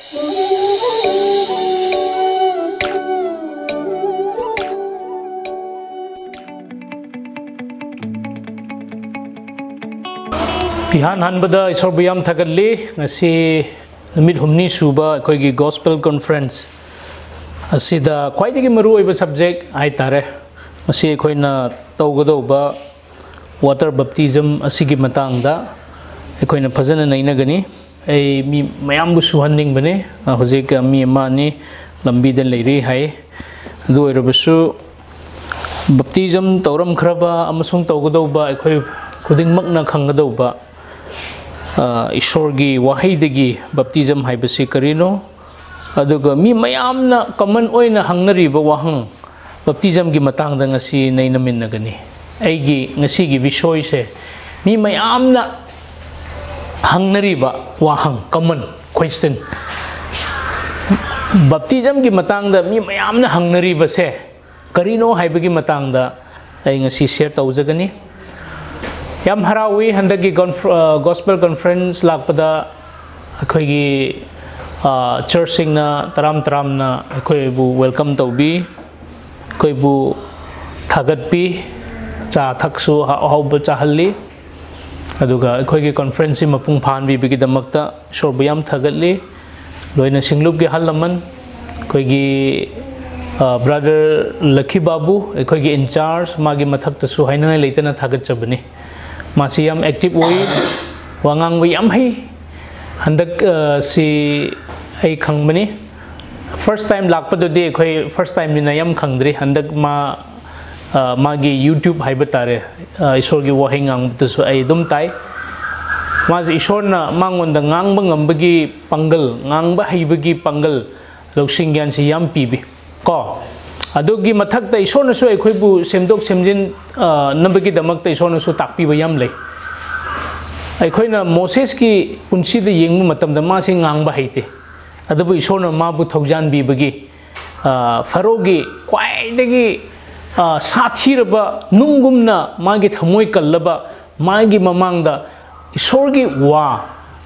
Ihan hanbada isor buyam thagali ngasi numit humni suba akoigi gospel conference asida khwaidagi maru oiba subject ai tare masi akoina tawgadoba water baptism asigi matangda akoina phajana nainagani ai mi mayam bu suhanning bane hojik mi amani lambi den leiri hai adu oirabasu baptism tawram khraba amasung tawgadoba akoi khudingmakna khanggadoba Ishorgi wahidagi baptism haibasi karino aduga mi mayamna common oina hangnariba wahang baptism gi matangda ngasi nainamin nagani aigi ngasi gi bishoy se mi mayamna hangnariba wahang common question baptism gi matangda mi mayamna hangnariba se karino haibagi matangda ai ngasi share tawjagani Yam harawi handagi gospel conference lakpada akoigi church singna taram na akoi bu welcome tawbi akoi bu thagatpi cha thaksu hauba chahalli aduga akoigi conference mapung phanbi bigi damakta sorbu yam thagatli loina singlupgi halaman akoigi brother Lucky Babu akoigi in charge magi mathakta su haina leitana thagat chabani masih yam active oi wangang wi yam hai handak si ai khang mani first time lakpa do de khoi first time ni yam khangdri handak magi YouTube hai batare isor gi wahi ngang tu su ai dum tai mas isor na mangon da ngang ba ngam bagi pangal ngang ba hai bagi pangal loksing gyan si yam pi bi ko adugi mathak ta isona su ekhoi bu semdok semjin nambagi damak ta isona su takpi ba yam lei ekhoi na Moses ki punsi de yengmu matam da ma se ngang ba haite adabu isona ma bu thaujan bi bagi Pharaoh gi kwai dagi sathiraba nungumna magi thamoi kallaba magi mamang da isor gi wa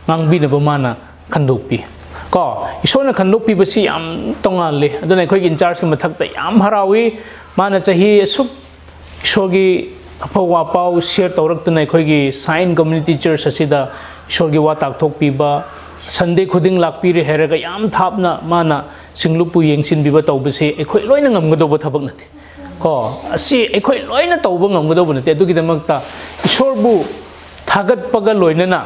ngangbi na ba mana khandokpi ko isona khandok pi basi yam tongal le aduna khoi in charge ki mathak ta yam harawi mana chahi suk isogi apawa pau share tawrak tuna khoi gi sign community church asida isogi wa tak thok pi ba sunday khuding lak pi re heraga yam thapna mana singlupu yengsin bi ba tawbase ekhoi loina ngamgado ba thabak nate ko asi ekhoi loina tawba ngamgado ba nate adugi damakta isorbu thagat paga loina na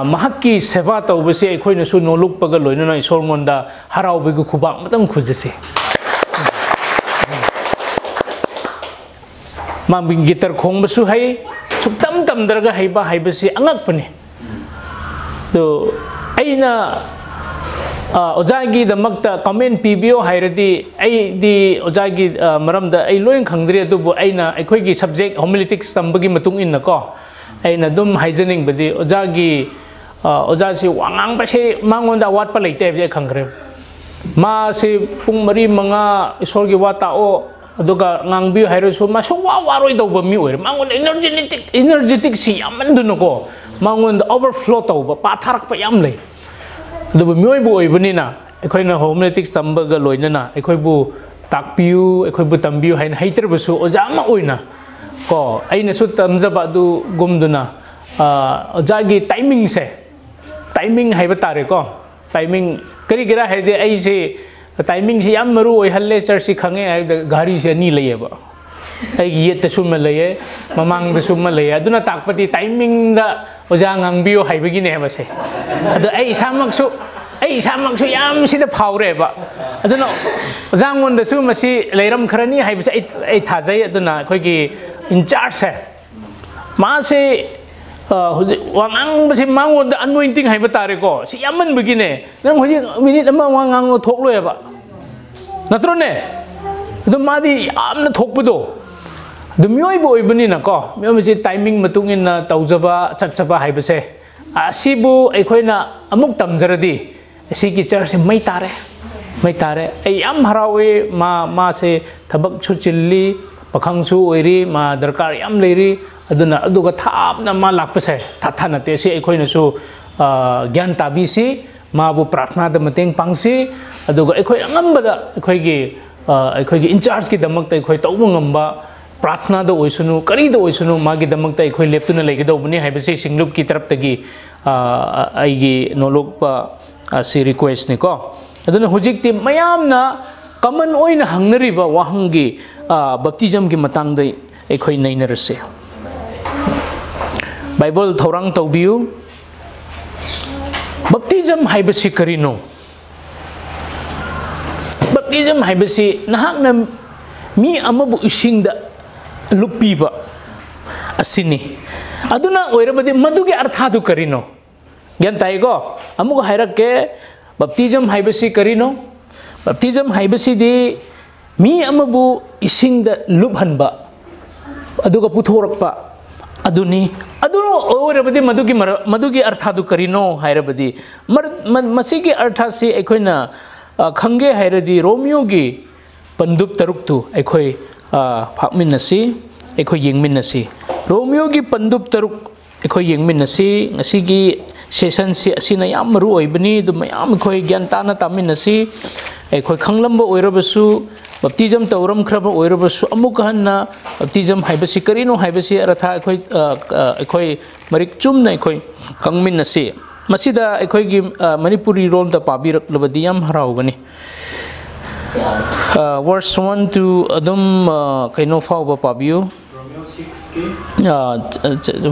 mahaki seva tawbase ekhoi na su noluk paga loina na isor ngonda harau bigu khubak matang khujase ma bing gitar khong basu hai suktam tam darga haiba haibase angak pani to aina ojagi damakta comment pibio hairadi ai di ojagi maramda ai loin khangdri adubu aina ekhoi gi subject homiletics tambagi matung in na ko aina dum hygienic badi ojagi ojasi wangang pa si mangonda wat pa leite je khangre ma si pung mari manga isor gi wata o aduga ngangbi hairo su ma so wa waroi do ba mi oir mangon energetic si yaman dun ko mangon overflow to ba patharak pa yam le do ba mi oi bu oi bani na ekhoi na homiletics tambaga loina na ekhoi bu takpiu ekhoi bu tambiu hain haiter bu su ojama oina ko aina su tamjaba du gumduna ojagi timing se timing hai batare ko timing kari gira hai de ai se timing si yam maru oi halle char si khange ai gari se ni leye ba ai yet ta sum leye mamang da sum leye aduna takpati timing da oja ngang bio hai bagi ne ba se adu ai samak su yam si da phaure ba aduna jangon da su masi leiram kharani hai ba se ai thajai aduna khoi gi in charge hai ma se wangang basi mangon da anointing hai batare ko si yaman begine nang hoji minute ama wangang thok loya ba natro ne do madi amna thokpudo do mioi boy bani na ko mi si timing matung in na tawjaba chakchaba hai base asibu ekhoina amuk tamjaradi si ki church mai tare ai am harawe ma se thabak chu chilli pakhang su oiri ma darkar yam leiri aduna aduga thapna ma lakpase thatha nate se ekhoi na su gyan tabi si माबु प्रार्थना the मतेंग पांगसी अदुगा एखोय अंगंबदा एखोयगी in charge की दमक त एखोय तौब ngamba प्रार्थना the ओइसनु करी the ओइसनु मागी दमक त एखोय लेप्तुना लेगदौबनी हाइबसे सिंगलुप की तरफ तगी आइगी नोलोक पा सि रिक्वेस्ट ने को अदुना हुजिकति मयामना कमन ओइन हंगनरिबा वाहंगी बप्तिजम की मतंग द एखोय नैनरसे बाइबल थौरांग तौबियु बप्तिजम हाइबसी करिनो बप्तिजम हाइबसी नहाकना मी अमबु इसिंगदा लुप्पीबा असिनी अदुना ओइरबदि मदुगे अर्थादु करिनो ग्यान ताइगो अमुग हाइरके बप्तिजम हाइबसी करिनो बप्तिजम हाइबसी दि मी अमबु इसिंगदा लुपहनबा अदुगा पुथोरकपा अदुनी अदुनो ओइरबदि मदुगी अर्थादु करिनो हाइरबदि मसिगी अर्थासी एखोइना खंगे हाइरदि रोमियोगी पंदुप तरुक्तु एखोय फाकमिनसी एखोय येंगमिनसी रोमियोगी पंदुप तरुक एखोय येंगमिनसी ngasiगी सेशन से असिना याम मरु ओइबनी दु मयाम एखोय ग्यान ताना तामिनसी एखोय खंगलंबा ओइरबसु बप्तिजम तौरम खरब ओइरबसु अमुक हन्ना बप्तिजम हाइबसी करिनो हाइबसी अरथा एखोय मरिक चुमना एखोय खंगमिनसी मसिदा एखोयगी मणिपुरी रोम ता पाबिरकलबदि याम हराउगनी verse 1 to adum kaino fawba pabiu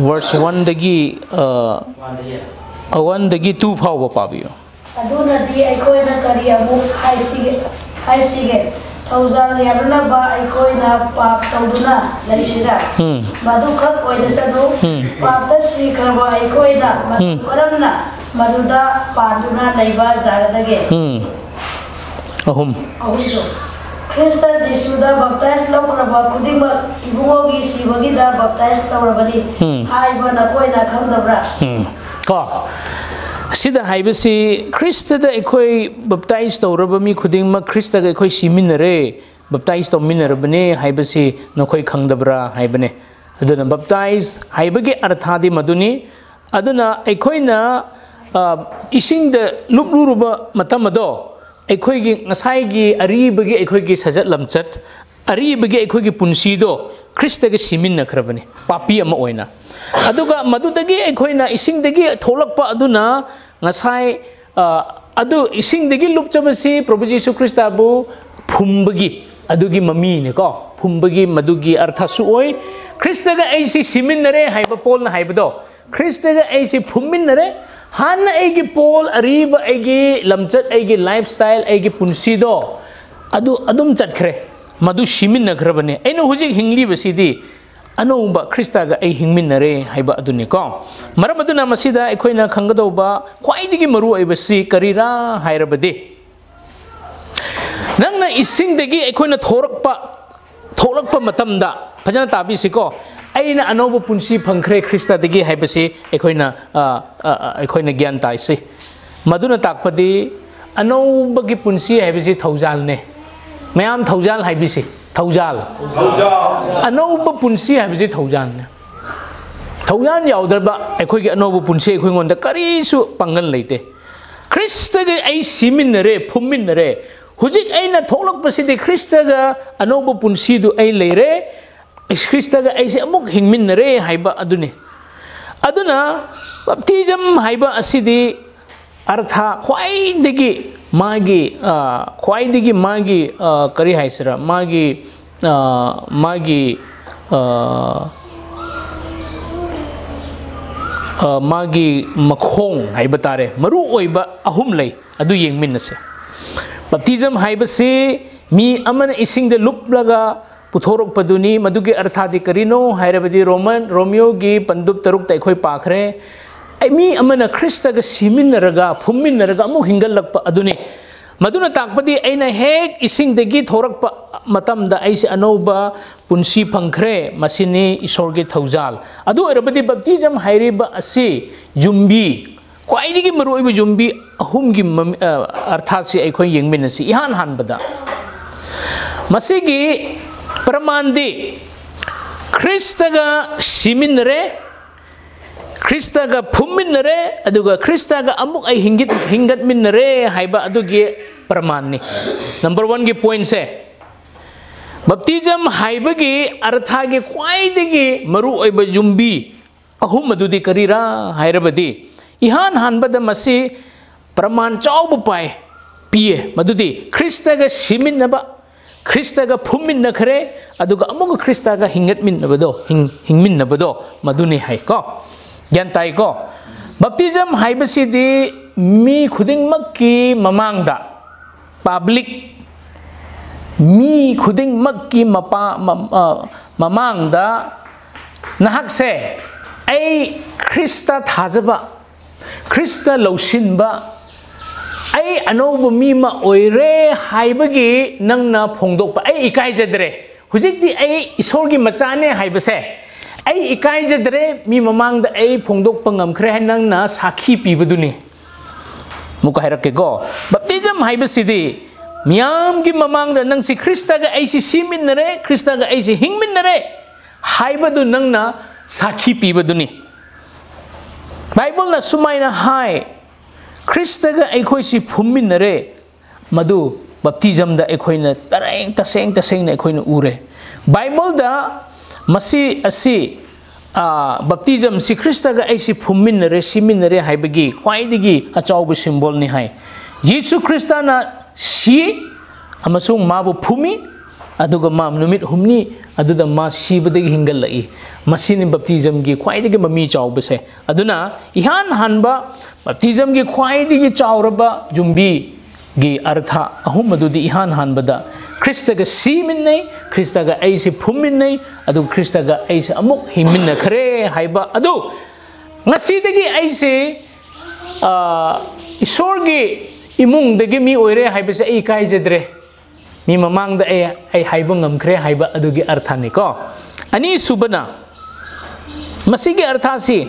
verse 1 dagi 1 dagi 2 fawba pabiu aduna di aikoina kari amu haisige thousand yarna ba aikoina pap tauduna laisira madu khak oina sadu pap ta sri karba aikoina madu karamna maduda paduna laiba jagadage ahum Krista Jesuda baptize lakraba kudima ibungogi sibagida baptize lakrabani haiba na koina khamdabra ko sida haibasi Krista da ekoi baptize tawrabami khudingma Krista ga ekoi siminare baptize tawminarabane haibasi nokoi khangdabra haibane aduna baptize haibage arthadi maduni aduna ekoina ising da lupluruba matamado एखोयगी ngसाइगी अरीबगी एखोयगी सजत लमचत अरीबगी एखोयगी पुनसीदो ख्रिस्टगे सिमिन नखरबनी पापी अमा ओइना अदुगा मदुदगी एखोयना इसिंगदगी थोलकपा अदुना ngसाइ अदु इसिंगदगी लुपचबसी प्रभु यीशु ख्रिस्ताबु फुमबगी अदुगी ममी ने को फुमबगी मदुगी अर्थसु ओइ ख्रिस्टगे एसी सिमिन नरे हाइबा पोल न हाइबदो ख्रिस्टगे एसी फुमिन नरे हान एगी पोल अरीब एगी लमचत एगी लाइफस्टाइल एगी पुनसीदो अदु अदुम चटखरे मदु सिमिन नखरबने एनो हुजिक हिंगली बसीदी अनौबा ख्रिस्तागा ए हिंगमिनरे हाइबा अदुनि को मरम अदुना मसीदा एखोइना खंगदौबा ख्वाइदिगी मरु ओइबसी करिरा हाइरबदे नंगना इसिंगदगी एखोइना थोरकपा मतमदा फजना ताबिसिको अना अनौब पुनसी फंखरे ख्रिस्तादगी हाइबसी एखोइना ज्ञान ताइसी मदुना ताकपदी अनौबगी पुनसी हाइबसी थौजालने मयाम थौजाल हाइबसी थौजाल अनौब पुनसी हाइबसी थौजालने थौजाल याउदरबा एखोइगी अनौब पुनसी एखोइगोंदा करिसु पंगन लेते ख्रिस्तादगी आई सिमिनरे फुमिनरे हुजिक अइना थोलकपसिदि ख्रिस्तागा अनौब पुनसीदु आई लेरे ख्रिस्तागा ऐसे अमुक हिंगमिनरे हाइबा अदुने अदुना बप्तिजम हाइबा असिदि अर्था ख्वाइदिगी मागी करी हाइसरा मागी मखोंग हाइबा तारे मरु ओइबा अहुम लै अदु येंगमिनसे बप्तिजम हाइबसे मी अमन इसिंग दे लुपलगा पुथोरकपदुनी मदुगी अर्थादि करिनो हाइरबदि रोमियोगी पंदुप तरुक तैखोय पाखरे मी अमना ख्रिस्तागा सिमिनरगा फुमिनरगा अमु हिंगलकप अदुनी मदुना ताकपदि ऐना हेक इसिंगदगी थोरकप मतमदा ऐसे अनौबा पुनसी फंखरे मसिनी ईश्वरगी थौजाल अदु ओइरबदि बप्तिजम हाइरिबा असि जुम्बी ख्वाइदिगी मरुइबा जुम्बी अहुमगी अर्थासी ऐखोय येंगमिनसी इहान हानबदा मसिगी प्रमाण दी ख्रिस्तागा सिमिनरे Krista ga phumminnare aduga Krista ga amuk ai hingat minnare haiba adugi praman ni. Number 1 gi point se baptism haibagi artha gi khwaidagi maru oiba jumbi ahum adudi karira hairabadi ihan hanbada masi praman chawbu pai pie madudi Krista ga siminnaba Krista ga phumminna khare aduga amuk Krista ga hingat minnabado hingminnabado maduni hai ko Yantai ko baptism haibasi di mi khuding makki mamangda public mi khuding makki mamangda nahak se ai Krista thajaba Krista lawsinba ai anoba mi ma oire haibagi nangna phongdokpa ai ikai jadre hujikti ai isorgi machane haibase ai ikai jadre mi mamangda ai phongdokpa ngamkhre nangna sakhi pibaduni muka hairake go baptism haibasi di Miyam gi mamang da nang si Krista ga ay si simin nare, Krista ga ay si hingmin nare, haiba do nang na sakhi piba do ni. Bible na sumay na hai, Krista ga ay koy si phummin nare, madu baptism da ay koy na tareng taseng na ay koy na ure. Bible da masi asi baptism si Krista ga ay si phummin nare, simin nare haiba gi, kway digi achaw bu symbol ni hai. Yesu Krista na si amasung mabu phumi aduga mam numit humni aduda ma sibadagi hingal lai masini baptism gi khwaidagi mami chawbase aduna ihan hanba baptism gi khwaidagi chawraba jumbi gi artha ahum adudi ihan hanbada Krista ga siminai Krista ga aisi phuminai adu Krista ga aisi amuk himinna khare haiba adu ngasidagi aisi isorgi imung dagi mi oire haibase ai kai jadre mi mamang da ai haiba ngamkhre haiba adugi artha ni ko ani subana masigi artha si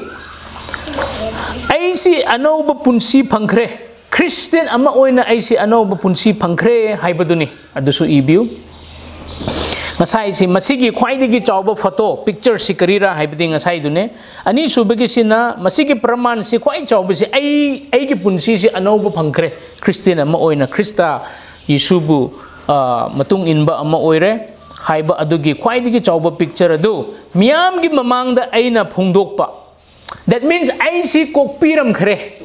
ai si anoba punsi phangkhre Christian ama oina ai si anoba punsi phangkhre haiba duni adusu ibiu ngasai si masigi khwaidagi chawba photo picture si karira haibadi ngasai dune ani subagi sina masigi praman si khwai chawba si ai gi punsi si anoba phangkhre Christian ama oina Krista Yesubu matung inba ama oire haiba adugi khwaidagi chawba picture adu miyam gi mamangda aina phungdokpa that means ai si kokpiram khre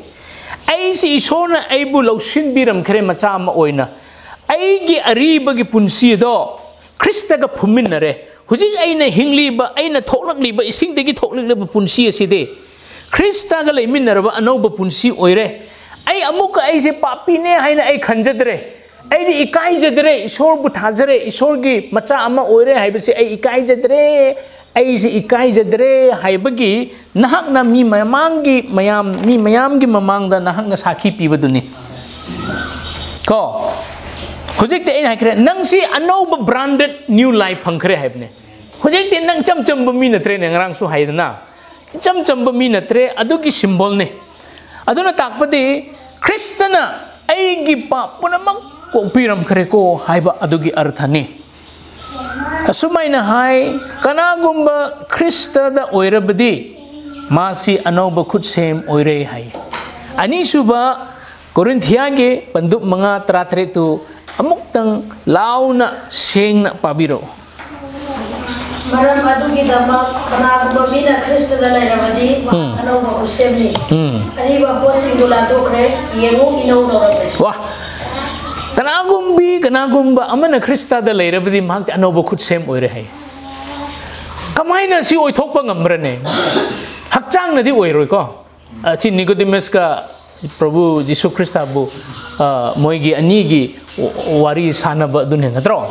ai si isona aibu lawsin biram khre macha ama oina ai gi ariba gi punsi do Krista ga phumin nare hujik aina hingliba aina thoklakliba isingdagi thoklakliba punsi aside Krista ga leimin naraba anoba punsi oire ai amuka ai se papi ne haina ai khanjadre ai di ikai jadre isor bu thajare isor gi macha ama oire haibase ai ikai jadre ai se ikai jadre haibagi nahak na mi mayam gi mamangda nahak na sakhi pibaduni ko Hujik te ina kire nang si anoba branded new life phangkhre haibne hujik te nang cham bami natre ne ngrang su haidna cham bami natre adugi symbol ne aduna takpati Kristana aigi pa punamak ko piram khre ko haiba adugi artha ne asumai na hai kanagumba Krista da oirabadi masi anoba khutsem oire hai ani suba Korinthia ge panduk manga tratre tu amuk tang launa seng na pabiro. Maram adugi damak kanagumba mina Krista da lairabadi anoba kusemni. Ani ba po singula dokre yengu ino norabe. Wah, kanagumba amana Krista da lairabadi mak anoba kutsem oire hai. Kamai na si oi thokpa ngamrane. Hakchang na di oiroi ko. Chi Nicodemus ka Prabhu Yesu Krista bu moigi anigi wari sanaba dune natro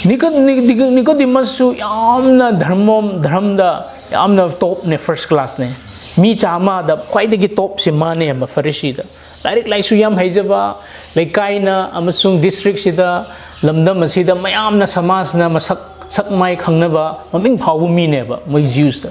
Nicodemus su yamna dharmda yamna top ne first class ne mi chama da khwaidagi top si mane ma Pharisee da direct lai su yam haijaba laikai na amasung district sida lamdam asida mayamna samas na masak sakmai khangnaba maming phawbu mi ne ba moi Jews da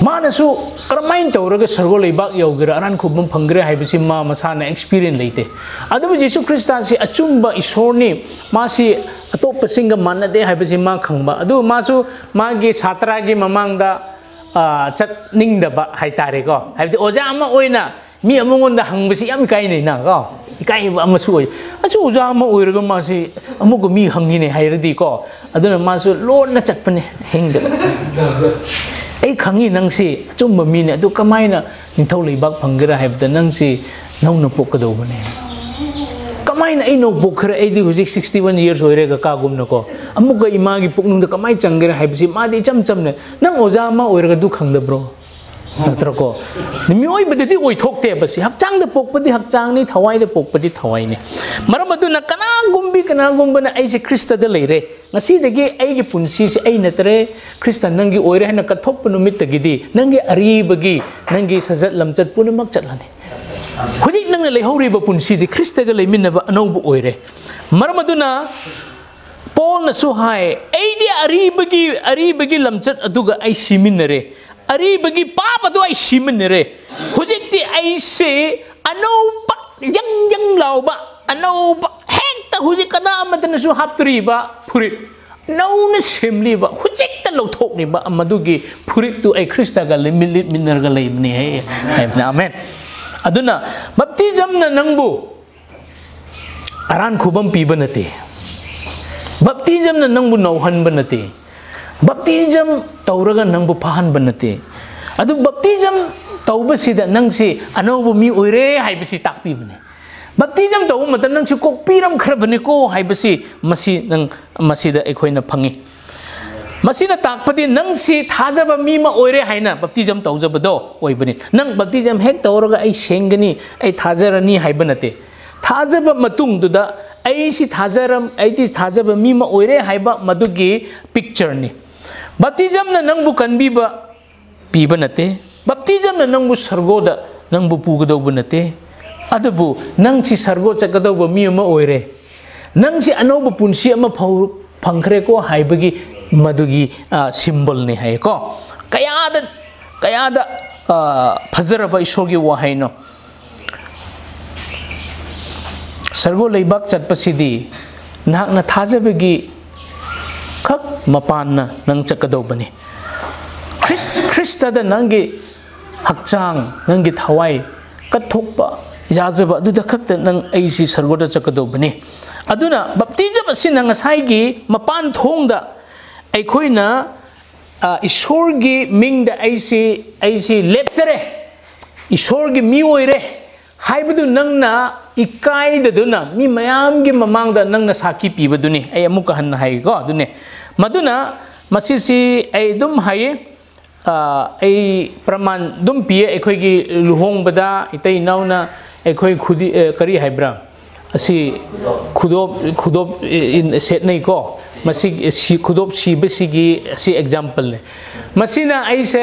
mana su karamain tawraga sargo leibak yawgira aran khubum phangre haibasi ma masana experience leite adu Jesu Krista si achumba isorni masi atop singa manade haibasi ma khangba adu masu magi satra gi mamangda chat ning da ba hai tare ko hai de oja ama oina mi amongon da hang basi am kai nei na ko ikai ba ama su oi asu oja ama oira ga ma si amu ko mi hang ni ne hai radi ko aduna ma su lon na chat pane heng da ai khangi nang si chum ma mi ne du kamai na ningthau leibak phanggira hai da nang si nau na pok ka do bane kamai na ai no bokhra ai di hujik 61 years oire ga ka gum na ko amu ga ima gi puknung da kamai changira hai basi ma di cham cham ne nang oja ma oira ga du khang da bro natra ko mi oi bade oi thok te basi hakchang da pok padi hakchang ni thawai da pok padi thawai ni maram adu na kana gumba na ai se krista da leire ngasi de gi ai gi punsi se ai natre krista nang gi oire na ka thop nu mit gi di nang gi ari bagi nang gi sajat lamchat punamak chatlani khudi nang le hori ba punsi di krista ga leimin na ba no bu oire maram adu na Paul na su hai ai di ari bagi lamchat aduga ai siminare Ari bagi papa tu ai simen re, hujik ti ai se anau pa yang lau ba anau pa hek ta hujik kana amat na su haptri ba purit nau na simli ba hujik ta lau thok ni ba amadugi purit tu ai Krista ga limit minar ga lai ni hai amen aduna baptism na nangbu aran khubam pi banate baptism na nangbu nauhan banate Baptism tauraga nang bupahan banate. Adu baptism tauba sida nang si ano bumi oire hai basi takpi bane. Baptism tauba matan nang si kok piram khara bane ko hai basi masi nang masida ekhoi na phangi. Masina takpati nang si thajaba mi ma oire hai na baptism taujaba do oi bane. Nang baptism hek tauraga ai sengani ai thajarani hai banate. Thajaba matung duda ai si thajaram ai ti thajaba mi ma oire hai ba madugi picture ni. Baptism na nang bukan biba piba nate baptism na nang bu sargoda nang bu pugadaw bu nate adabu nang si sargo chakadaw ba mi ma oire nang si ano bu punsi ama phangkhre ko haibagi madugi symbol ni hai ko kaya da phazara ba isogi wahai no sargo leibak chatpasidi nak na thajabagi khak mapan na nang chakadaw bani Krista da nangi hakchang nangi thawai kathokpa yajaba adu da khakta nang aisi sargoda chakadaw bani aduna baptism asin nang asai gi mapan thong da aikhoi na ishor gi ming da aisi lepchare ishor gi mi oire haibadu nang na ikai da duna mi mayam gi mamang da nang na saki pi baduni ai amuka han hai go dune maduna masisi ai dum hai ai praman dum pi ekhoi gi luhong bada itai nauna ekhoi khudi kari haibra asi khudop in set nei ko masi si khudop si basi gi si example ne masina ai se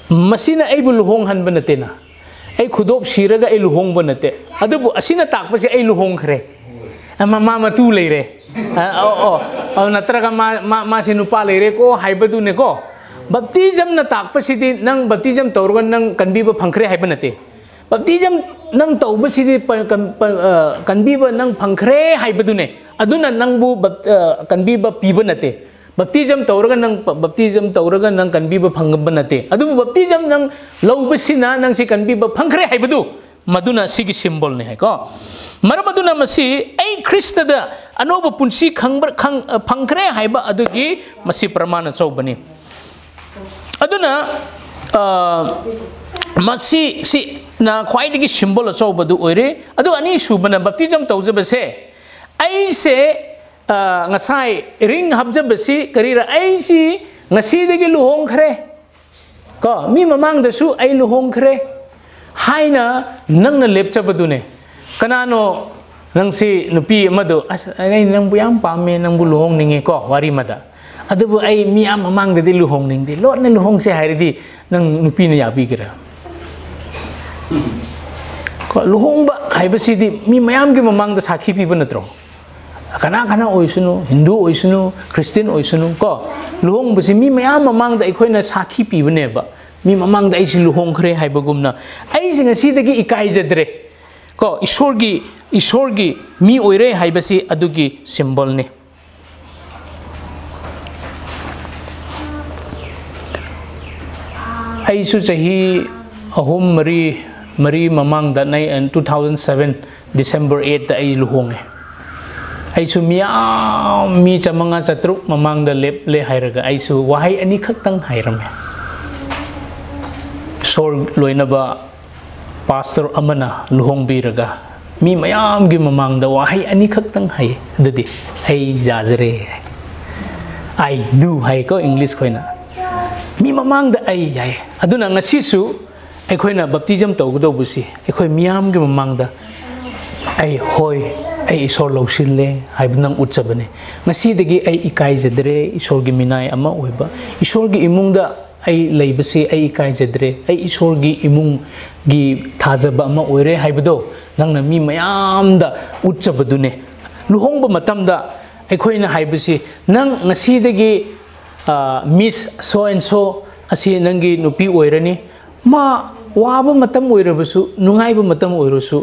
masina ai bu luhong han banatena ai khudop siraga ai luhong banate adubu asina takpa si ai luhong khre mama tu leire natraga ma sinupa leire ko haibadu ne ko baptism na takpa si di nang baptism tawran nang kanbiba phangkhre haiba nate baptism nang tawba si di kanbiba nang phangkhre haibadu ne aduna nang bu kanbiba piba nate Baptism tauraga nang kanbiba phangba nate adu baptism nang laubasina nang si kanbiba phangkhre haibadu maduna sigi symbol ne hai ko maramaduna masi ai Krista da anoba punsi phangkhre haiba adugi masi pramana chobani aduna masi si na khwaidigi symbol chobadu oire adu ani subana baptism taujabase ai se ngasai ring habjabasi karira ai si ngasi degi luhong khre ko mi mamang da su ai luhong khre haina nang na lepchabadune kanano nang si nupi amadu ai nang bu yam pame nang bu luhong ninge ko wari mada adubu ai mi am mamang da di luhong ning di lot na luhong se hairidi nang nupi na yabi gira ko luhong ba haibasi di mi mayam gi mamang da sakhi pi banatro kana oisunu Hindu oisunu Christian oisunu ko luhong basi mi mayam mamang da ikhoina sakhi pi bane ba mi mamang da isi luhong khre haibagumna ai singa sidagi ikai jadre ko ishorgi mi oire haibasi adugi symbol ne Aisu chahi ahum mari mamang da nai 2007 December 8 da ai luhonge. Aisu miyam mi chamanga chatruk mamang da lep le hairaga aisu wahai ani khaktang hairame. Sor loina ba pastor amana luhong biraga mi mayam gi mamang da wahai ani khaktang hai dadi ai jazare I do hai ko English koina mi mamang da ai yai aduna ngasi su ai koina baptism tawgudo busi ai koi miyam gi mamang da ai hoi ai isor losin le hai bunang utchabane ngasi dagi ai ikai jadre isor gi minai ama oiba isor gi imung da ai leibasi ai ikai jadre ai isor gi imung gi thajaba ama oire haibado nangna mi mayam da utchabadune luhongba matamda aikoina haibasi nang ngasi dagi miss so and so asi nangi nupi oirani ma waba matam oirabasu nungaiba matam oirasu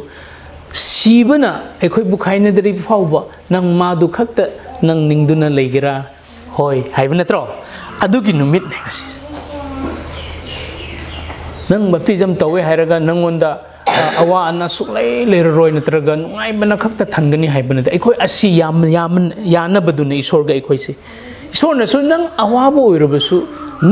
sibana aikoi bukhaina dari fauba nang madu khakta nang ningduna leigera hoi haibana tro adugi numit ne ngasi nang baptism tawe hairaga nangonda awa ana suklai leroi natraga nungai bana khakta thangani haibana aikoi asi yam yana badune isor ga aikoi se isor na su nang awa bo oirabasu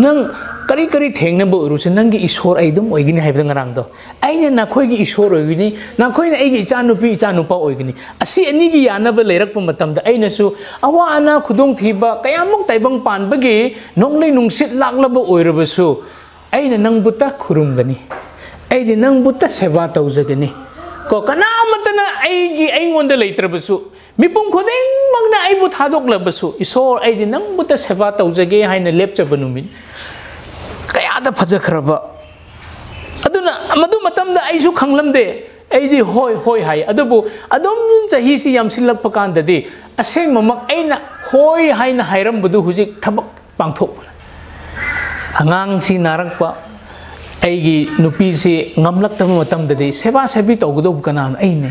nang kari thengna bo oiru se nang gi isor aidum oigini haibada ngarang do aina nakhoi gi isor oigini nakhoi na ai gi icha nupa oigini asi ani gi yana ba leirak pa matam da aina su awa ana khudong thiba kayamuk taibang pan bagi nonglei nungsit laklaba oirabasu aina nang buta khurumgani aidi nang buta seva taujagani ko kana amatana aigi aingonda leitrabasu mipum khodeng magna aibu thadok labasu isor aidi nang buta seva taujage haina lepchabanumi kaya da phajakhraba aduna madu matamda aisu khanglamde aidi hoi hai adubu adum chahi si yamsilak pakandadi aseng mamak aina hoi haina hairam budu hujik thabak pangthok angang si narakpa aigi nupi si ngamlak tama matam dadi seba sebi tawgudo bukanan aine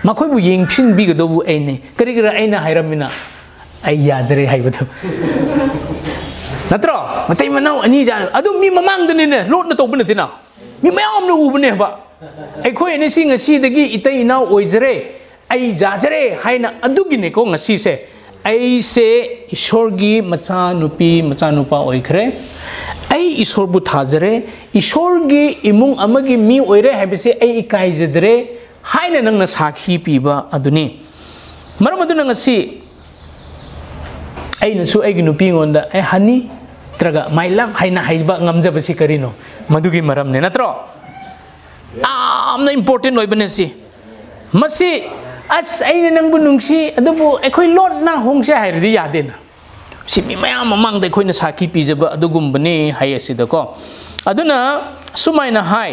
makhoi bu yengphin bigado bu aine kari aina hairamina ai yajare haibado natro matai manau ani jan adu mi mamang dani ne lot na tawbana tina mi mayam na ubane ba ai khoi ne si ngasi dagi itai nau oijare ai jajare haina adugi ne ko ngasi se ai se ishorgi macha nupa oikhre ai isor bu thajare isorgi imung amagi mi oire habise ai ikai jadre haina nangna sakhi piba aduni maram aduna ngasi ai nasu ai ginupi ngonda ai hani traga my love haina haiba ngamjabasi karino madugi maram ne natro amna important oibane si masi as ai nangbu nungsi adubu ekhoi lot na hongse hairidi yadena si mi mayam mamang da khoi na sakhi pijaba adugum bani hai asida ko aduna sumaina hai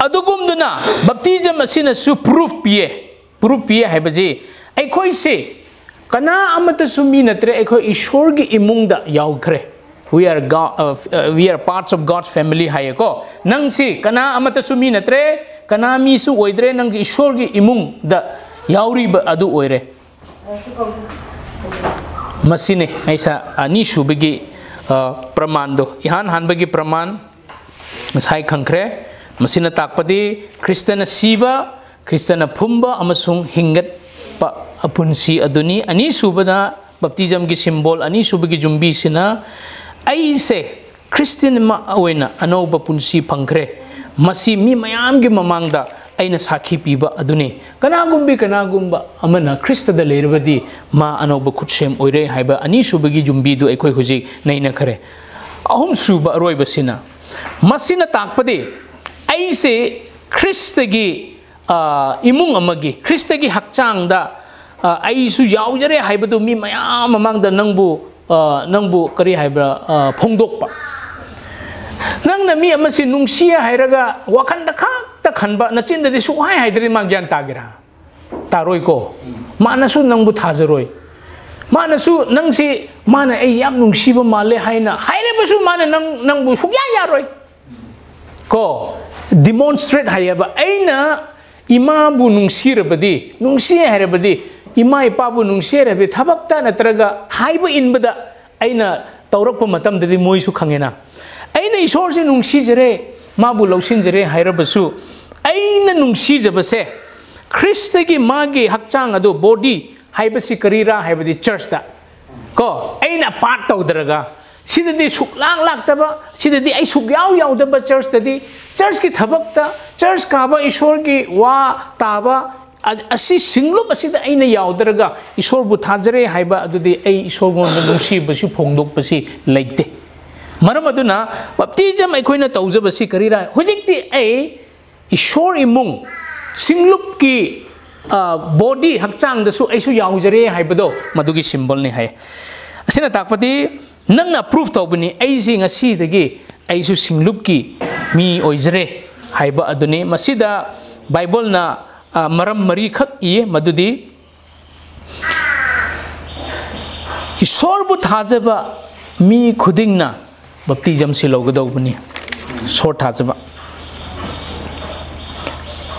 adugum duna baptism asina su proof pie hai baji ai khoi se kana amata sumi natre ai khoi ishor gi imung da yaukre we are parts of God's family hai ko nang si kana amata sumi natre kana mi su oidre nang ishor gi imung da yauri ba adu oire masine aisa ani shubagi pramando ihan hanbagi praman masai khangkre masina takpadi kristana siba kristana phumba amasung hingat pa apunsi aduni ani subada baptism gi symbol ani subagi jumbi sina aise christian ma awena anoba punsi phangkre masi mi mayam gi mamangda aina sakhi piba aduni kanagumba amana krista da lerbadi ma anoba khutsem oire haiba ani subagi jumbi du ekoi huji naina khare ahum suba roiba sina masina takpade aise krista gi imung amagi krista gi hakchang da aisu yaujare haiba du mi mayam mamangda nangbu kari haiba phongdokpa nangna mi amasi nungsia hairaga wakanda khakta khanba nachinda de su hai haidri ma gyan tagira taroi ko manasu nangbu thazaroi manasu nangsi mana ai yam nungsiba male haina haire basu mana nangbu sugya yaroi ko demonstrate hayaba aina ima bu nungsirabadi nungsia hairabadi ima ipa bu nungsirabe thabakta natraga haiba inbada aina तौरक मतम ददी मोइसु खंगेना अइना ईश्वर से नुंसीजरे माबु लौसिनजरे हाइरबसु अइना नुंसीजबसे ख्रिस्त की मागी हक्चांग अदु body हाइबसी करीरा हाइबदी church दा को अइना part तौदरगा सिददी सुकलांग लाक्तबा सिददी आई सुकयाव यावदबा church ददी church की थबकता church काबा ईश्वर की वा ताबा असी सिंगलुप असिदा अइना यावदरगा ईश्वर बु थाजरे हाइबा अदुदी आई ईश्वर गोंद नुंसीबसी फोंदोकपसी लैते मरम अदुना बप्तिजम अखोइना तौजबसी करीरा हुजिकती आई ईश्वर इमुंग सिंगलुप की बॉडी हक्चांग दसु ऐसु यावजरे हाइबदो मदुगी सिंबल ने है असिना ताकपति नंगना प्रूफ तौबनी ऐसी ngasi ऐसु सिंगलुप की मी ओइजरे हाइबा अदुने मसिदा बाइबल ना मरम मरी खक ये मदुदी ईश्वर बु थाजबा मी खुदिंगना बप्तिजम से लौगदौबनी सोर थाजबा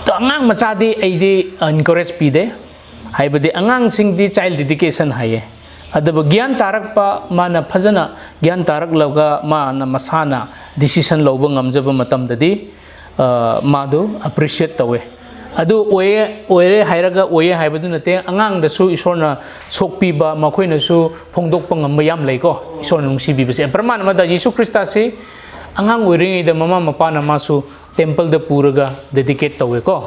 तो अंगांग मचादी ऐदी इनकरेज पीदे हाइबदे अंगांग सिंगदी चाइल्ड डेडिकेशन हाये अदब ज्ञान तारकपा माना फजना ज्ञान तारक लौगा माना मसाना डिसीजन लौबा ngamjaba matamdadi मादु अप्रिशिएट तवे अदु ओये हाइरगा ओये हाइबदु नते अंगांग दसु ईश्वरना सोकपीबा मखोइनसु फोंदोकपा ngamba yam leiko ईश्वरना नुंसीबीबसे प्रमाण मदा यीशु ख्रिस्तासी अंगांग ओइरिङैदा ममा मपाना मासु टेम्पल द पूरगा डेडिकेट तवे को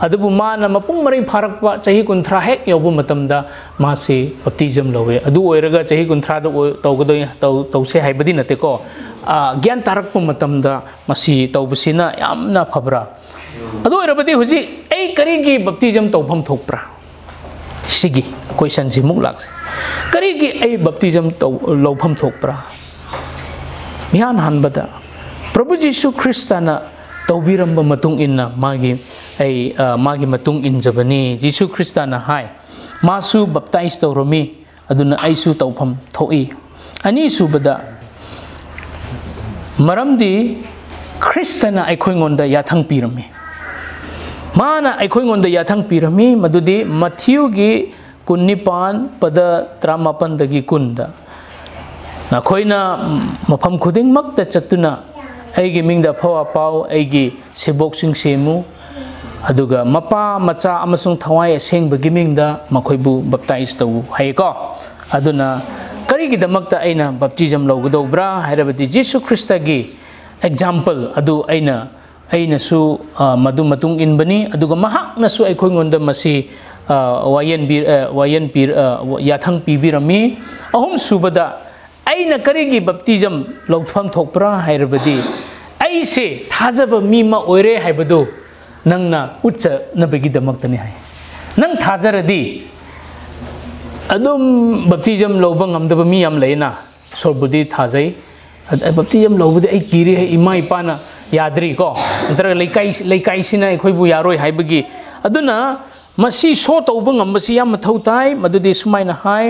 अदुबु माना मपुंग मरै फारकपा चही कुंथ्रा हेक यौबु मतमदा मासे बप्तिजम लवे अदु ओइरगा चही कुंथ्रा द तौगदोय तौसे हाइबदि नते को ज्ञान तारकपु मतमदा मसी तौबसिना यामना फबरा अदु ओइरबदि हुजि ए करिगी बप्तिजम तौफम थोकप्रा सिगी क्वेश्चन सि मुक लाक्से करिगी ए बप्तिजम तौ लौफम थोकप्रा मियान हनबदा प्रभु यीशु ख्रिस्ताना तौबीरंबा मतुंग इन्ना मागी मतुंग इंजबनी यीशु ख्रिस्ताना हाय मासु बप्ताइज तौरमी अदुना आइसु तौफम थोई अनि सुबदा मरमदी ख्रिस्ताना अखोइंगोंदा याथंग पीरमी माना अखोइंगोंदा याथंग पीरमी मदुदी मथियुगी 19 पद 38 दगी कुंदा नखोइना मफम खुदिंग मक्ता चतुना ऐगी मिंगदा फवा पाव ऐगी सेबोक्सिंग सेमु अदुगा मपा मचा अमसुंग थवाय सेंगबगी मिंगदा मखोइबु बप्ताइज तौ हाइको अदुना करिगिदमक्ता अइना बप्तिजम लौगदौब्रा हाइरबदि यीशु ख्रिस्तागी एग्जांपल अदु अइनासु मदु मतुंग इनबनी अदुगा महाकनासु अखोइंगोंदा मसी वायन पीर याथंग पीबिरमी अहुम सुबदा अइना करिगी बप्तिजम लौथफम थोकप्रा हाइरबदि ऐसे थाजब मीमा ओइरे हाइबदो नंगना उच्च नबगिदमक्तनि हाय नंग थाजरदि अदुम बप्तिजम लौबा ngamdaba मी याम लेना सोरबुदि थाजै बप्तिजम लौबदि ऐ किरि है इमा इपाना याद्री को नंतर लेकाइसिना अखोइबु यारोय हाइबगी अदुना मसी सो तौबा ngambasi याम मथौ ताइ मदुदि सुमाइना हाय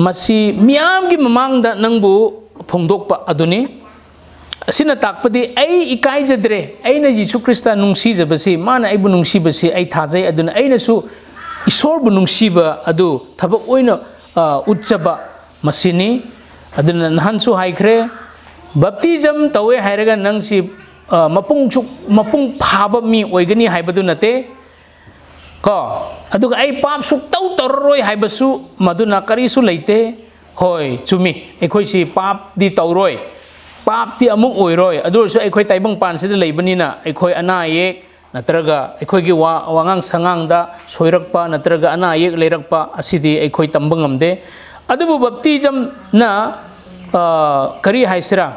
मसी मियाम की ममांगदा नंगबु फोंदोकपा अदुनि असिना ताकपदि ऐ इकाइजद्रे ऐना यीशु ख्रिस्ता नुंसीजबसी माना ऐबु नुंसीबसी ऐ थाजै अदुना ऐनासु ईश्वरबु नुंसीबा अदु थबक ओइना उच्चबा मसिनी अदुना नहानसु हाइख्रे बप्तिजम तवे हाइरगा नंगसी मपुंग फाबा मी ओइगनी हाइबदु नते को अदुगा ऐ पाप सुक्तौ तौरोय हाइबसु मदुना करिसु लेते होय चुमी एखोइसी पाप दि तौरोय पाप ती अमुक ओइरोय अदुरसु एखोइ ताइबंग पानसिदा लेबनिना एखोइ अना येक नत्रगा एखोइगी वांगांग संगांगदा सोइरकपा नत्रगा अना येक लेरकपा असिदि एखोइ तंबंग नमदे अदुबु बप्तिजम ना करी हाइसरा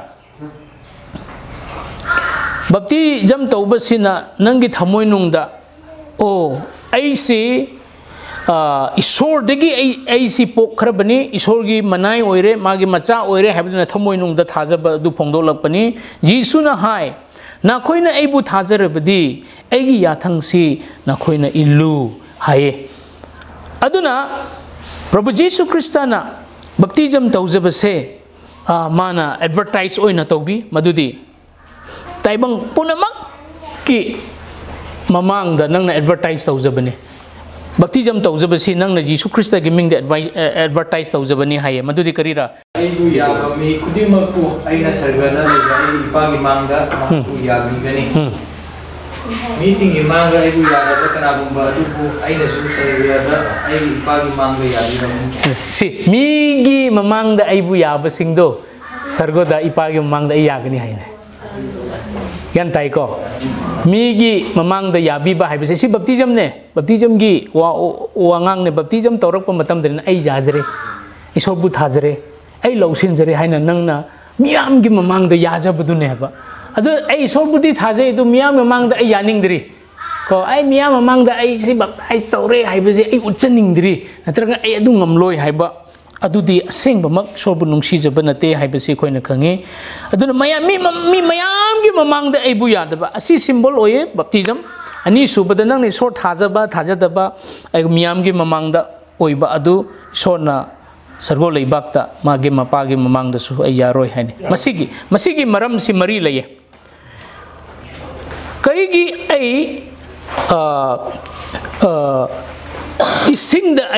बप्तिजम तौबसिना नंगी थमोय नुंगदा ओ ऐसे ईश्वरदगी ऐसी पोखरबनी ईश्वरगी मनाई ओइरे मागी मचा ओइरे हाइबदुना थमोय नुंगदा थाजब दु फोंदोलकपनी जीसुना हाय नाखोइना ऐबु थाजरबदी ऐगी याथंगसी नाखोइना इल्लू हाये अदुना प्रभु जीसु ख्रिस्ताना बप्तिजम तौजबसे माना एडवर्टाइज ओइना तौबी मदुदी ताइबंग पुनमक की ममांगदा नंगना एडवर्टाइज तौजबनी बप्तिजम तौजबसी नंगना यीशु ख्रिस्ता की मिंगदा एडवर्टाइज तौजबनी हाये मदुदी करीरा aibu yaba mi kudimakku aina sargana leba ai ipagi mangda makku yabi gani mi singi mangga aibu yaba kanagumba adubu aina su sargada ai ipagi mangga yabi gani si migi mamangda aibu yaba singdo sargoda ipagi mamangda yagani haina yan tai ko migi mamangda yabi ba haibase si baptism ne baptism gi wangang ne baptism torak pa matam den ai jajre isor bu thajre ai lausin jare haina nangna miyam gi mamangda yaja budu ne ba adu ai isor bu di thaje du miyam mamangda ai yaning diri ko ai miyam mamangda ai si baptize tore haibase ai utchaning diri natraga ai adu ngamloi haiba adudi aseng bamak sorbu nungsi jabana te haibase khoina khangi aduna maya mi mayam gi mamangda aibu yadaba asi symbol oye baptism ani subada nang ni sor thajaba thajadaba ai miyam gi mamangda oiba adu sorna sargo leibakta mage mapagi mamangda su ai yaroi haini masigi maram si mari laye karigi ai isingda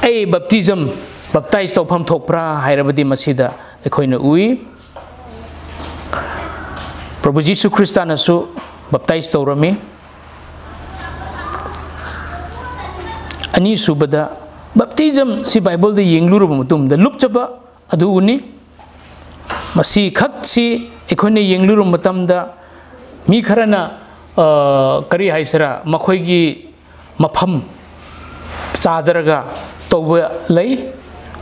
ai baptism baptize to pham thokpra hairabadi masida ekhoina ui Prabhu Jisu Krista nasu baptize to rami ani subada baptism si Bible de yengluru mutum da lupchaba adu uni masi khak si ekhoina yengluru matam da mi kharana kari haisara makhoi gi mafam chadaraga tauba lay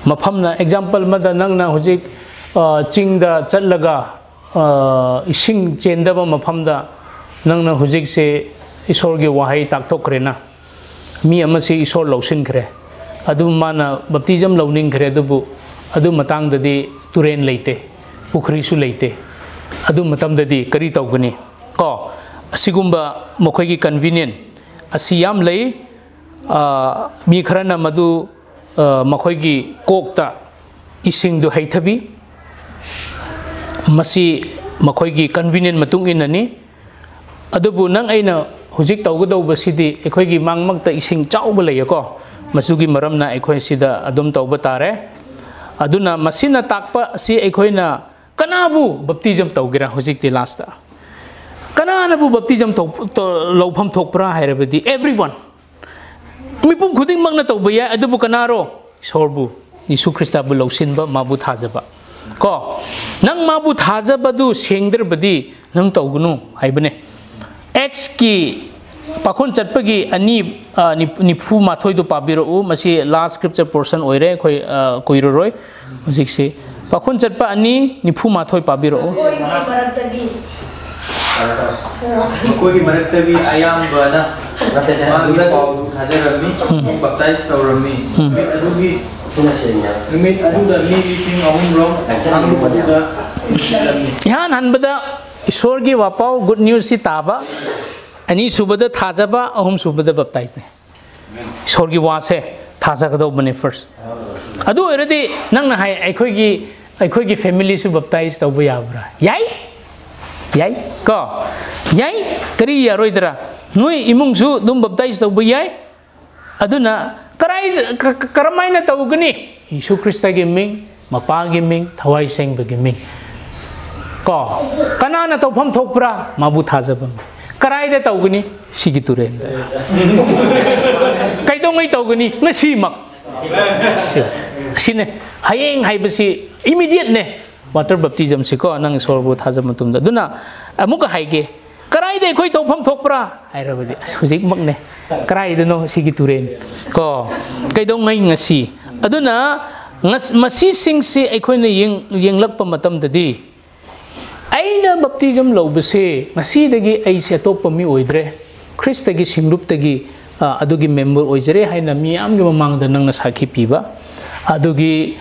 mafamna example mada nangna hujik chingda chatlaga ising chendaba mafamda nangna hujik se isor gi wahai takthokre na mi amasi isor lausin khre adu mana baptism launing khre adubu adu matang dadi turen leite pukhri su leite adu matam dadi kari tawgani ko asigumba mokhoi gi convenient asiyam lay mi kharana madu makhoi gi kokta ising du haithabi masi makhoi gi convenient matung inani adubu nang aina hujik tawgado basidi ekhoi gi mangmakta ising chauba layako masugi maramna ekhoi sida adum tawba tare aduna masina takpa si ekhoina kanabu baptism tawgira hujik ti lasta kananabu baptism to lawpham thokpra hairabadi everyone mipum khuding magna tawba ya adubu kanaro sorbu Yesu Krista bu lausinba mabu thajaba ko nang mabu thajaba du sengder badi nang tawgunu haibane x ki pakhon chatpagi ani nipu mathoi du pabiro u masi last scripture portion oire khoi koiroroi musik pakhon chatpa ani nipu mathoi pabiro u koi maraktabi ayam bana mangda pau hajarami baptize tawrami adugi limit aduda mi sing ahum rom angru aduda yan hanbada ishorgi wapau good news si taba ani subada thajaba ahum subada baptize ne ishorgi wase thaja kado bane first adu eredi nangna hai aikhoigi family su baptize tawba yabra yai ko yai kari yaroidra noi imung su dum baptize tawba yai aduna karamaina tawgani Yesu Krista gi ming mapa gi ming thawai seng ba gi ming ko kanana tawpham thokpra mabu thajaba karai da tawgani sigi turen kaidongai tawgani ngasi mak sine hayeng haibasi immediate ne water baptism si ko nang sorbu thajam tumda duna amuka haige karai de khoi tawpham thokpra hairabadi hujik mak ne karai de no sigi turen ko kaidongai ngasi aduna masi sing si aikhoina yenglakpa matam dadi aina baptism lobase ngasi dagi ai se atop mi oidre Christ dagi singrup dagi adugi member oijare haina miyam gi mamang da nang na sakhi piba adugi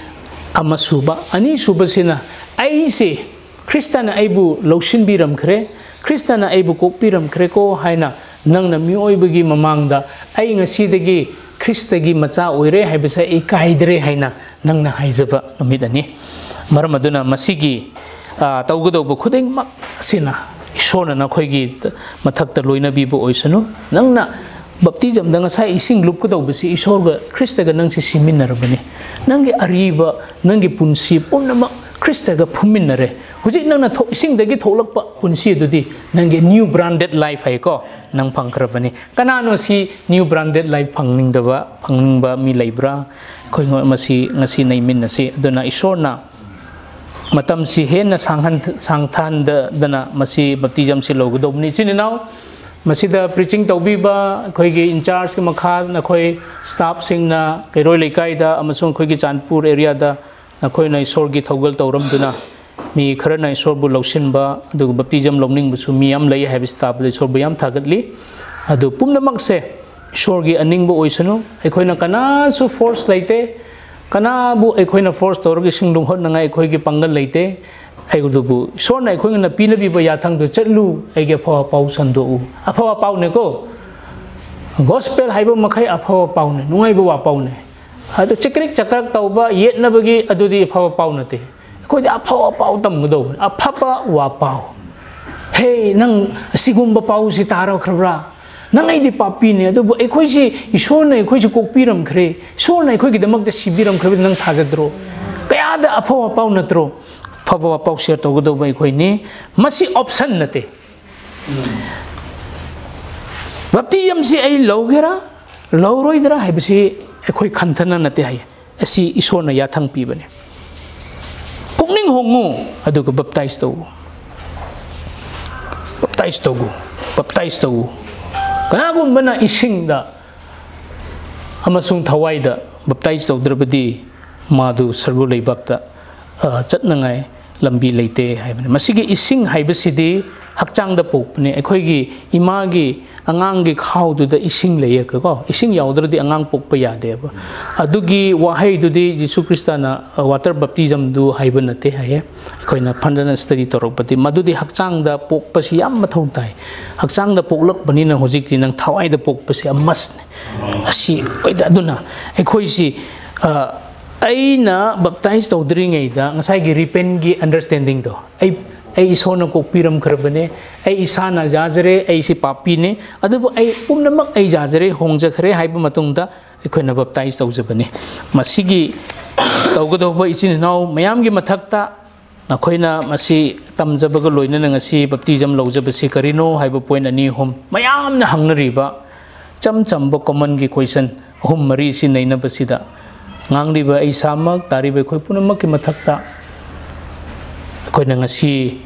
amasuba ani suba sina ai se Christana aibu loshin biram khre Christana aibu kokpiram khre ko haina nang na mi oibagi mamang da ai ngasi dagi Christ dagi macha oire haibasa e kaidre haina nang na haijaba numit ani maram aduna masigi tawgado khudeng mak sina ishona na khoigi mathakta loina bi bo oisanu nangna baptism da ngasai ising lup ko daw basi isor ga Krista ga nang si simin na rabani nangi ariba nangi punsi punama Krista ga pumin na re hujik nang na ising dagi tholak pa punsi dudi nangi new branded life ay ko nang pangkrabani kanano si new branded life pangning ba mi laibra ko masi ngasi naimin na si aduna isor na matam si hen na sangthan dana masi baptism si logo do ni chininaw masida preaching tawbiba khoigi in charge ki makha na khoi staff sing na kairoi lekai da amasung khoigi Chandpur area da na khoi na isor gi thogal tawram duna mi khara na isor bu lawsin ba adu baptism lomning bu su mi am lai have staff le isor bu yam thagatli adu pumnamak se isor gi aning bu oisanu ekhoi na kana su force laite kana bu ekhoi na force tor gi singlung hot na ngai ekhoi gi pangal laite Aigudubu, so na kung na pinabi ba yatang do chatlu ay gapawa pau sando apawa pau ne ko gospel haiba makai apawa pau ne nungai ba pau ne ado chekrik chakrak tau ba yet na bagi ado di apawa pau na te ko di apawa pau tam do apapa wa pau hey nang sigum ba pau si taraw krabra nang ay di papi ne ado ay koi si iso na koi si kokpiram kre so na koi gidamak da sibiram kre nang thajadro kaya da apawa pau na tro Papa pau share to godo bai khoi ni masi option nate baptism si ai logera loroi dra hai bisi khoi khanthana nate hai asi isona ya thang pi bane pukning hongu adu ko baptize to kana gum bana ising da amasung thawai da baptize to drabadi madu sargu leibak ta chatnangai lambi leite haibane masigi ising haibasidi hakchang da pokne ekhoigi imagi angangi khaudu da ising leye ko ising yaudrdi angang pokpa yade ba adugi wahai dudi Jesu Krista na water baptism du haibanate haye ekhoina phandana study torokpati madudi hakchang da pokpa si yam mathau tai hakchang da poklak bani na hojik ti nang thawai da pokpa si amas asi oida aduna ekhoi si Aina baptize to dring da ngasai gi repent gi understanding to ai isona ko piram kharbane ai isana jajare ai si papi ne adu ai pumnamak ai jajare hongja khare haiba matungda ekhona baptize to jabane masigi tawgodo ba isin naw mayam gi mathakta nakhoina masi tamjabaga loina ngasi baptism lojabasi karino haiba point ani hom mayam na hangnariba chamchamba common gi question hom mari si naina basida ngangliba ay samak tariba khoi punamak ki mathakta khoi na ngasi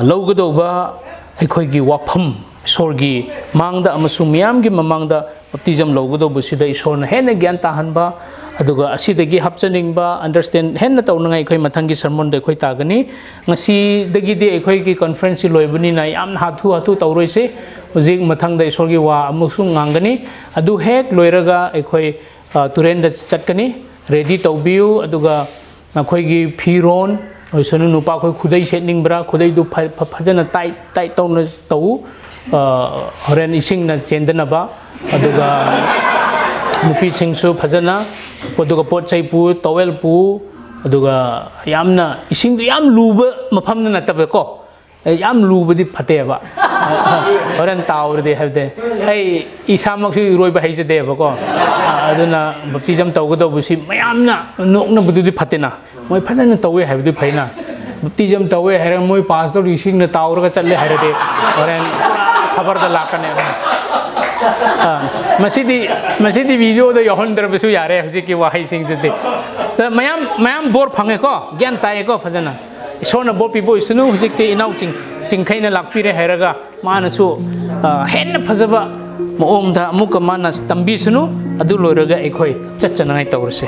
lawgado ba ai khoi gi wafam sorgi mangda amasung miyam gi mamangda baptism lawgado busida isor na hena gyan tahan ba aduga asidagi hapchaning ba understand henna tawnangai khoi mathangi sermon de khoi tagani ngasi dagi de khoi gi conference loibani na yam hathu tawroi se hojik mathangda isor gi wa amusung ngangani adu hek loiraga khoi turen da chatkani ready tawbiu aduga nakhoi phiron oisanu nupa khoi khudai setning bra khudai du phajana tai tawna taw horen ising na chendana ba aduga nupi singsu phajana aduga pot chai pu towel pu aduga yamna ising du yam luba mafam na tabe ko yam lubadi phate ba horen tawr de have de ai isamak su roi ba haije de ba ko aduna baptism tawgodo busi mayamna nokna bududi phatena moi phana tawe have de phaina baptism tawe hare moi pastor ising na tawr ga challe hare de horen khabar da lakane masidi video do yohon der busu yare huji ki wahai sing de mayam bor phange ko gyan tai ko phajana isona bor pibo isunu hujik te inau ching khaina lakpire heraga manasu henna phajaba moong da muka manas tambi sunu adu loiraga ekhoi chachanangai tawrse